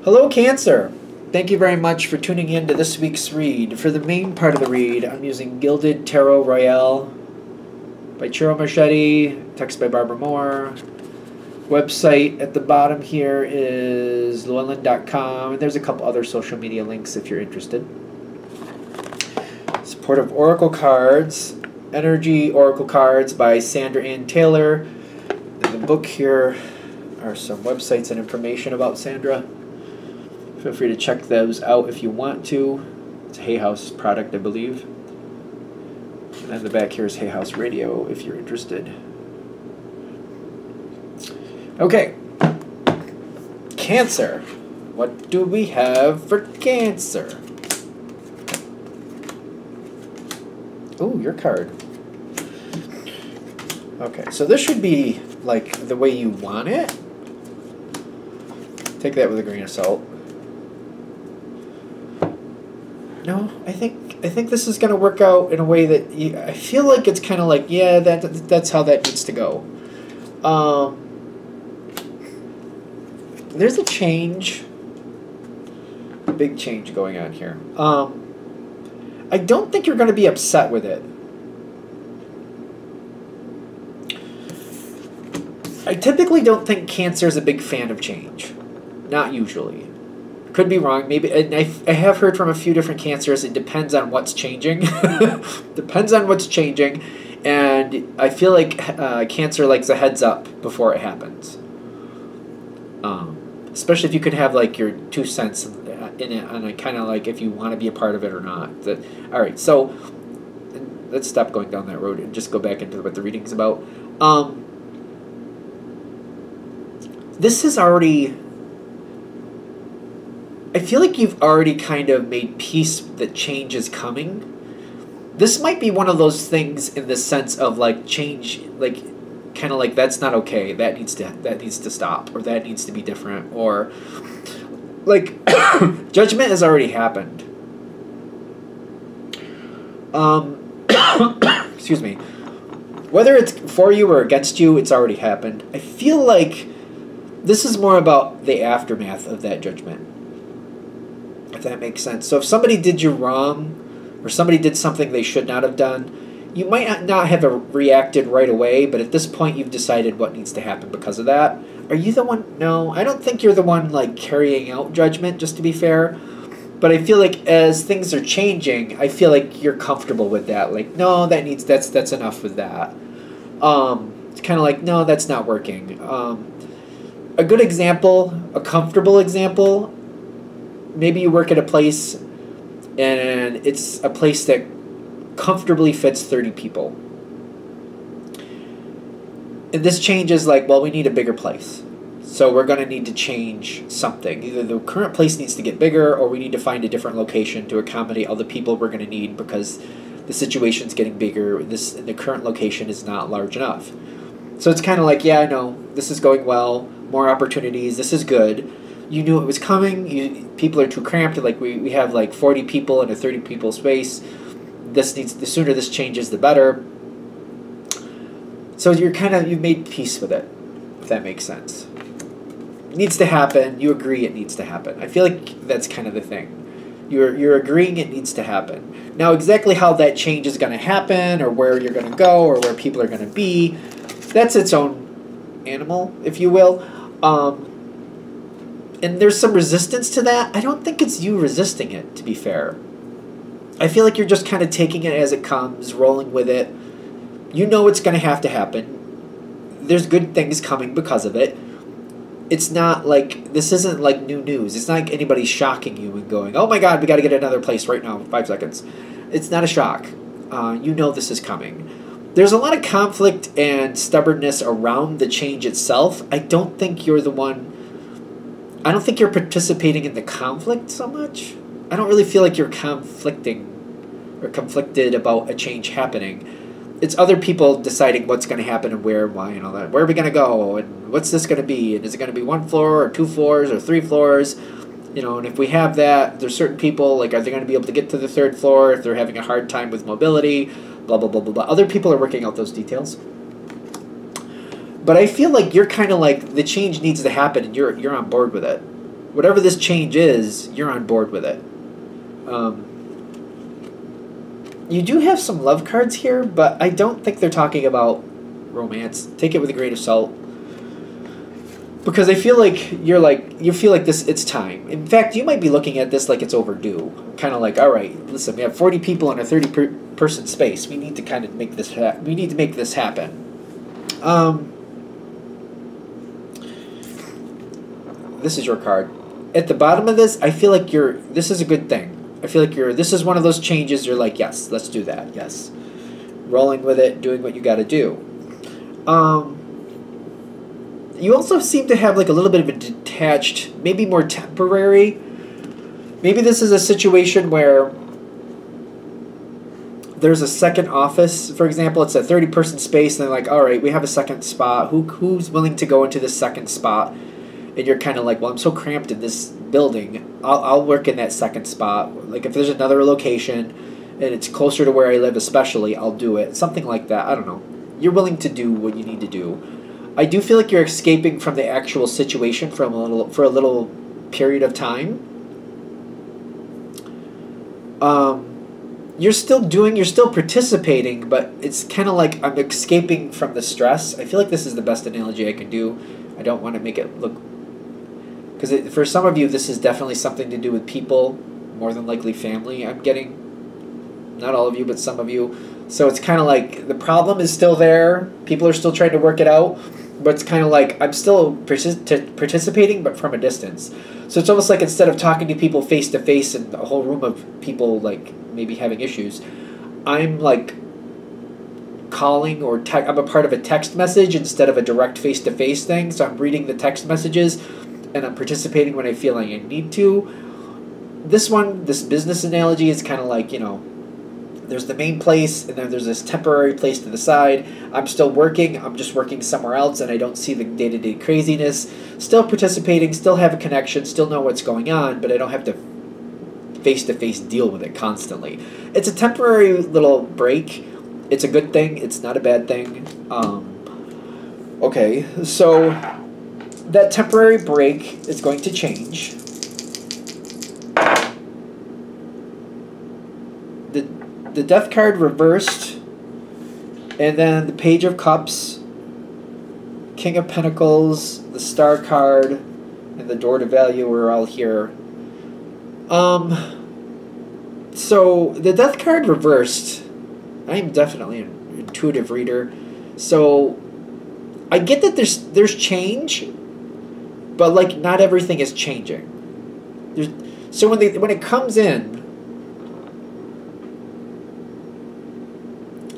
Hello, Cancer. Thank you very much for tuning in to this week's read. For the main part of the read, I'm using Gilded Tarot Royale by Chiro Marchetti, text by Barbara Moore. Website at the bottom here is llewellyn.com, and there's a couple other social media links if you're interested. Supportive Oracle Cards, Energy Oracle Cards by Sandra Ann Taylor. In the book here are some websites and information about Sandra. Feel free to check those out if you want to. It's a Hay House product, I believe. And then the back here is Hay House Radio if you're interested. Okay. Cancer. What do we have for Cancer? Ooh, your card. Okay, so this should be like the way you want it. Take that with a grain of salt. No, I think this is going to work out in a way that I feel like it's kind of like, yeah, that's how that needs to go. There's a change, a big change going on here. I don't think you're going to be upset with it. I typically don't think Cancer is a big fan of change. Not usually. Could be wrong. Maybe I have heard from a few different Cancers. It depends on what's changing. Depends on what's changing, and I feel like Cancer likes a heads up before it happens. Especially if you could have like your 2 cents in it, and kind of like if you want to be a part of it or not. All right, so let's stop going down that road and just go back into what the reading's about. This is already. I feel like you've already kind of made peace that change is coming. This might be one of those things in the sense of like change, like kind of like that's not okay. That needs to stop, or that needs to be different, or like judgment has already happened. Excuse me. Whether it's for you or against you, it's already happened. I feel like this is more about the aftermath of that judgment. If that makes sense. So if somebody did you wrong, or somebody did something they should not have done, you might not have reacted right away, but at this point you've decided what needs to happen because of that. Are you the one? No, I don't think you're the one like carrying out judgment, just to be fair. But I feel like as things are changing, I feel like you're comfortable with that. Like, no, that's enough with that. It's kind of like, no, that's not working. A good example, a comfortable example, maybe you work at a place and it's a place that comfortably fits 30 people. And this change is like, well, we need a bigger place. So we're going to need to change something. Either the current place needs to get bigger, or we need to find a different location to accommodate all the people we're going to need because the situation's getting bigger. The current location is not large enough. So it's kind of like, yeah, I know, this is going well, more opportunities, this is good. You knew it was coming. People are too cramped. Like we have like 40 people in a 30 people space. The sooner this changes, the better. So you've made peace with it, if that makes sense. It needs to happen. You agree it needs to happen. I feel like that's kind of the thing. You're agreeing it needs to happen. Now exactly how that change is going to happen, or where you're going to go, or where people are going to be, that's its own animal, if you will. And there's some resistance to that. I don't think it's you resisting it, to be fair. I feel like you're just kind of taking it as it comes, rolling with it. You know it's going to have to happen. There's good things coming because of it. It's not like, this isn't like new news. It's not like anybody shocking you and going, oh my God, we got to get another place right now, 5 seconds. It's not a shock. You know this is coming. There's a lot of conflict and stubbornness around the change itself. I don't think you're the one. I don't think you're participating in the conflict so much. I don't really feel like you're conflicting or conflicted about a change happening. It's other people deciding what's going to happen and where and why and all that. Where are we going to go? And what's this going to be? And is it going to be 1 floor or 2 floors or 3 floors? You know, and if we have that, there's certain people, like, are they going to be able to get to the 3rd floor if they're having a hard time with mobility? Blah, blah, blah, blah, blah. Other people are working out those details. But I feel like you're kind of like, the change needs to happen and you're on board with it. whatever this change is, you're on board with it. You do have some love cards here, but I don't think they're talking about romance. Take it with a grain of salt. Because I feel like you feel like it's time. In fact, you might be looking at this like it's overdue. Kind of like, all right, listen, we have 40 people in a 30-person space. We need to kind of make this happen. This is your card. At the bottom of this, I feel like this is a good thing. I feel like this is one of those changes you're like, yes, let's do that. Yes. Rolling with it, doing what you got to do. You also seem to have like a little bit of a detached, maybe more temporary. Maybe this is a situation where there's a second office, for example. It's a 30-person space, and they're like, all right, we have a second spot. Who's willing to go into this second spot? And you're kind of like, well, I'm so cramped in this building. I'll work in that second spot. Like if there's another location and it's closer to where I live especially, I'll do it. Something like that. I don't know. You're willing to do what you need to do. I do feel like you're escaping from the actual situation for a little period of time. You're still participating, but it's kind of like I'm escaping from the stress. I feel like this is the best analogy I can do. I don't want to make it look... Because for some of you, this is definitely something to do with people, more than likely family, I'm getting. Not all of you, but some of you. So it's kind of like the problem is still there. People are still trying to work it out. But it's kind of like I'm still participating, but from a distance. So it's almost like instead of talking to people face to face and a whole room of people like maybe having issues, I'm like calling or I'm a part of a text message instead of a direct face to face thing. So I'm reading the text messages and I'm participating when I feel like I need to. This business analogy is kind of like, there's the main place, and then there's this temporary place to the side. I'm still working. I'm just working somewhere else, and I don't see the day-to-day craziness. Still participating, still have a connection, still know what's going on, but I don't have to face-to-face deal with it constantly. It's a temporary little break. It's a good thing. It's not a bad thing. Okay, so that temporary break is going to change. The Death card reversed, and then the Page of Cups, King of Pentacles, the Star card, and the Door to Value are all here. So the Death card reversed. I am definitely an intuitive reader, so I get that there's change, but like not everything is changing. So when it comes in,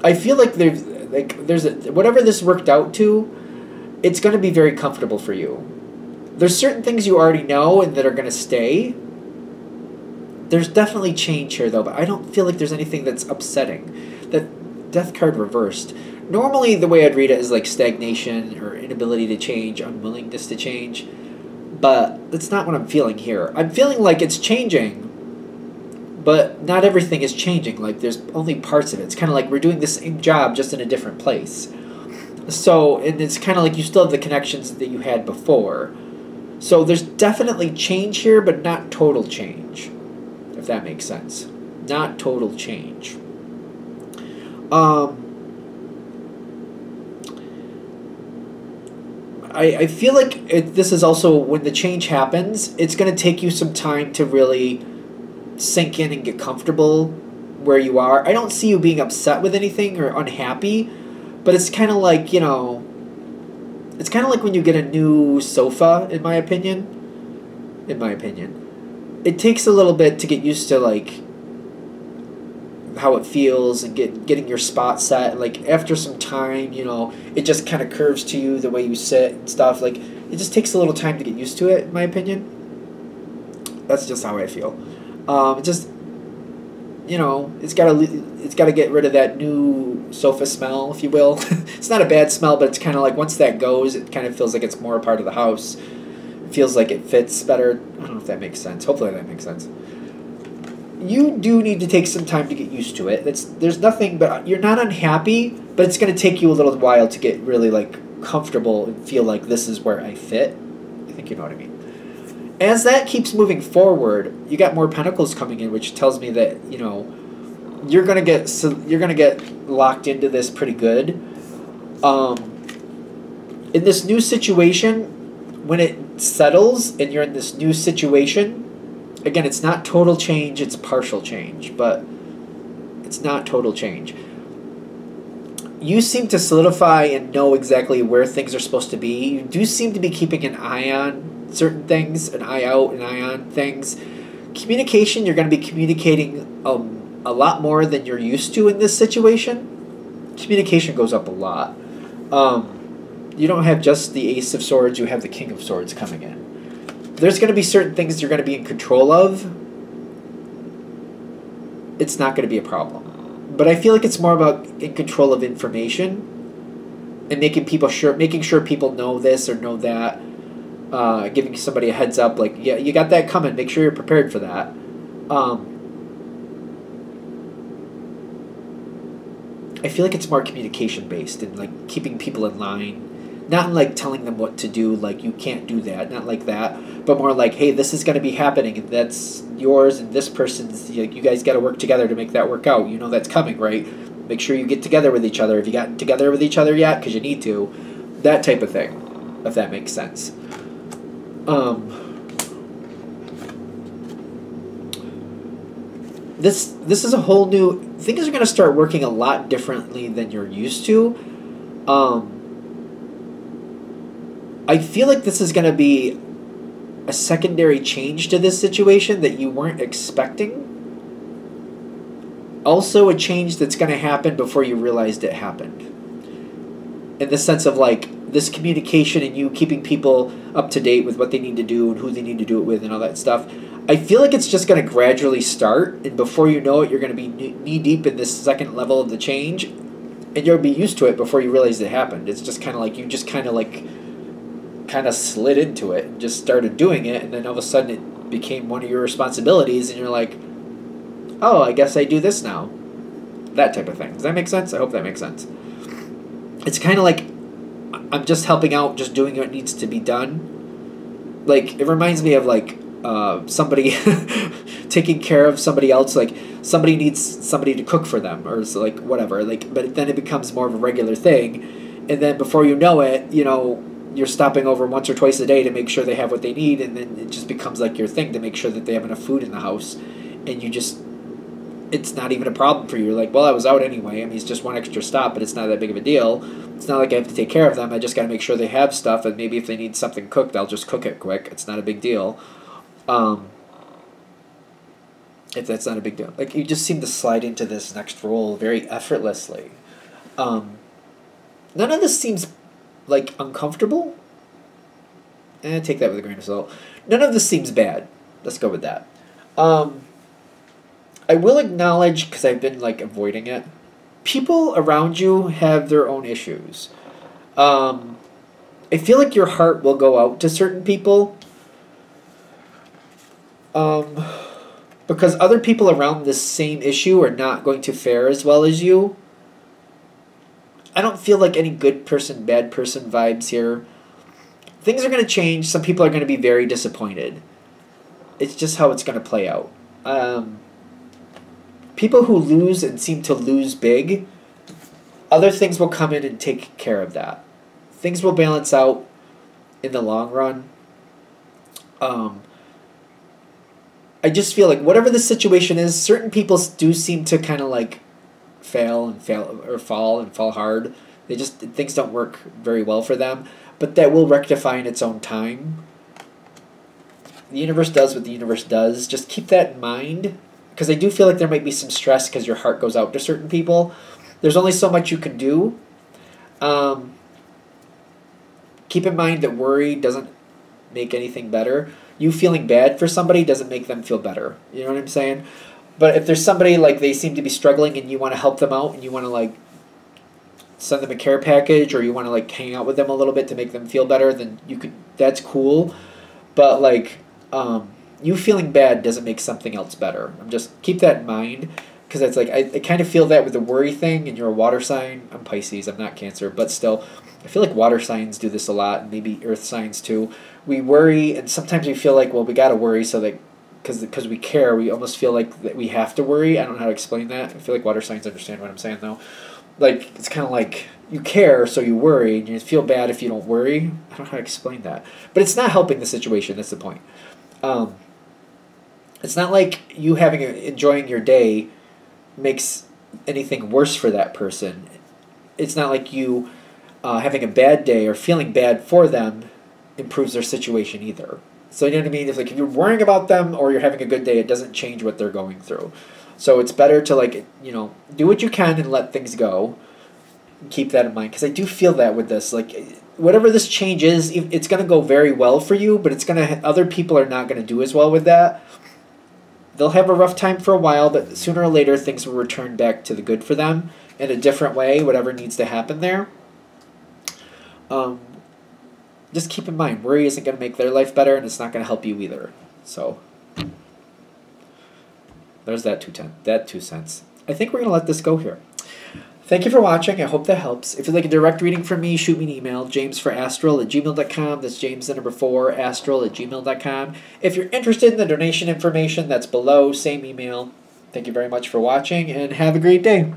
I feel like whatever this worked out to, it's going to be very comfortable for you. There's certain things you already know and that are going to stay. There's definitely change here though, but I don't feel like there's anything that's upsetting. That Death card reversed. Normally the way I'd read it is like stagnation or inability to change, unwillingness to change, but that's not what I'm feeling here. I'm feeling like it's changing, but not everything is changing. Like there's only parts of it. It's kind of like we're doing the same job just in a different place. So, and it's kind of like you still have the connections that you had before. So there's definitely change here, but not total change, if that makes sense. Not total change. I feel like this is also, when the change happens, it's going to take you some time to really sink in and get comfortable where you are. I don't see you being upset with anything or unhappy, but it's kind of like, it's kind of like when you get a new sofa, in my opinion. It takes a little bit to get used to, like, how it feels and getting your spot set. Like, after some time, it just kind of curves to you the way you sit and stuff. Like, it just takes a little time to get used to it, in my opinion. That's just how I feel. It just, it's got to get rid of that new sofa smell, if you will. It's not a bad smell, but it's kind of like once that goes, it kind of feels like it's more a part of the house. It feels like it fits better. I don't know if that makes sense. Hopefully that makes sense. You do need to take some time to get used to it. There's nothing, but you're not unhappy, but it's going to take you a little while to get really like comfortable and feel like this is where I fit. I think you know what I mean. as that keeps moving forward, you got more pentacles coming in, which tells me that, you're gonna get locked into this pretty good. In this new situation, when it settles and you're in this new situation, again, it's not total change, it's partial change, but it's not total change. You seem to solidify and know exactly where things are supposed to be. You do seem to be keeping an eye on certain things, an eye out, an eye on things. Communication, you're going to be communicating a lot more than you're used to in this situation. Communication goes up a lot. You don't have just the Ace of Swords, you have the King of Swords coming in. There's going to be certain things you're going to be in control of. It's not going to be a problem. But I feel like it's more about in control of information and making sure people know this or know that. Giving somebody a heads up, like, yeah, you got that coming. Make sure you're prepared for that. I feel like it's more communication based and like keeping people in line, not in like telling them what to do. Like, you can't do that, not like that, but more like, hey, this is going to be happening, and that's yours, and this person's. You guys got to work together to make that work out. You know that's coming, right? Make sure you get together with each other. If you gotten together with each other yet, because you need to, that type of thing, if that makes sense. This is a whole new. Things are going to start working a lot differently than you're used to. I feel like this is going to be a secondary change to this situation that you weren't expecting. Also, a change that's going to happen before you realized it happened. In the sense of like this communication and you keeping people up to date with what they need to do and who they need to do it with and all that stuff. I feel like it's just going to gradually start, and before you know it, you're going to be knee deep in this second level of the change, and you'll be used to it before you realize it happened. It's just kind of like you just kind of slid into it and just started doing it, and then all of a sudden it became one of your responsibilities, and you're like, oh, I guess I do this now. That type of thing. Does that make sense? I hope that makes sense. It's kind of like I'm just helping out, just doing what needs to be done. Like, it reminds me of like somebody taking care of somebody else. Like, somebody needs somebody to cook for them, or so, like, whatever. Like, but then it becomes more of a regular thing, and then before you know it, you're stopping over once or twice a day to make sure they have what they need, and then it just becomes like your thing to make sure that they have enough food in the house, and it's not even a problem for you. You're like, well, I was out anyway. I mean, it's just one extra stop, but it's not that big of a deal. It's not like I have to take care of them. I just got to make sure they have stuff, and maybe if they need something cooked, I'll just cook it quick. It's not a big deal. If that's not a big deal. Like, you just seem to slide into this next role very effortlessly. None of this seems, like, uncomfortable. Take that with a grain of salt. None of this seems bad. Let's go with that. I will acknowledge, because I've been, like, avoiding it, people around you have their own issues. I feel like your heart will go out to certain people. Because other people around this same issue are not going to fare as well as you. I don't feel like any good person, bad person vibes here. Things are going to change. Some people are going to be very disappointed. It's just how it's going to play out. People who lose and seem to lose big, other things will come in and take care of that. Things will balance out in the long run. I just feel like whatever the situation is, certain people do seem to kind of like fall hard. Things don't work very well for them, but that will rectify in its own time. The universe does what the universe does. Just keep that in mind, because I do feel like there might be some stress because your heart goes out to certain people. There's only so much you can do. Keep in mind that worry doesn't make anything better. You feeling bad for somebody doesn't make them feel better. You know what I'm saying? But if there's somebody, like, they seem to be struggling and you want to help them out and you want to, like, send them a care package, or you want to, like, hang out with them a little bit to make them feel better, then you could. That's cool. But, like, you feeling bad doesn't make something else better. Just keep that in mind. because it's like I kind of feel that with the worry thing, and you're a water sign. I'm Pisces, I'm not Cancer, but still, I feel like water signs do this a lot, and maybe earth signs too. We worry, and sometimes we feel like, well, we gotta worry so that because we care, we almost feel like that we have to worry. I don't know how to explain that. I feel like water signs understand what I'm saying though. Like it's kind of like you care, so you worry, and you feel bad if you don't worry. I don't know how to explain that, but it's not helping the situation. That's the point. It's not like you enjoying your day makes anything worse for that person. It's not like you having a bad day or feeling bad for them improves their situation either. So you know what I mean? It's like if you're worrying about them or you're having a good day, it doesn't change what they're going through. So it's better to do what you can and let things go. Keep that in mind, because I do feel that with this, like whatever this change is, it's going to go very well for you, but other people are not going to do as well with that. They'll have a rough time for a while, but sooner or later things will return back to the good for them in a different way, whatever needs to happen there. Just keep in mind, worry isn't going to make their life better, and it's not going to help you either. So there's that 2 cents. I think we're going to let this go here. Thank you for watching. I hope that helps. If you'd like a direct reading from me, shoot me an email, jamesforastral@gmail.com. That's James the number 4, astral@gmail.com. If you're interested in the donation information, that's below, same email. Thank you very much for watching, and have a great day.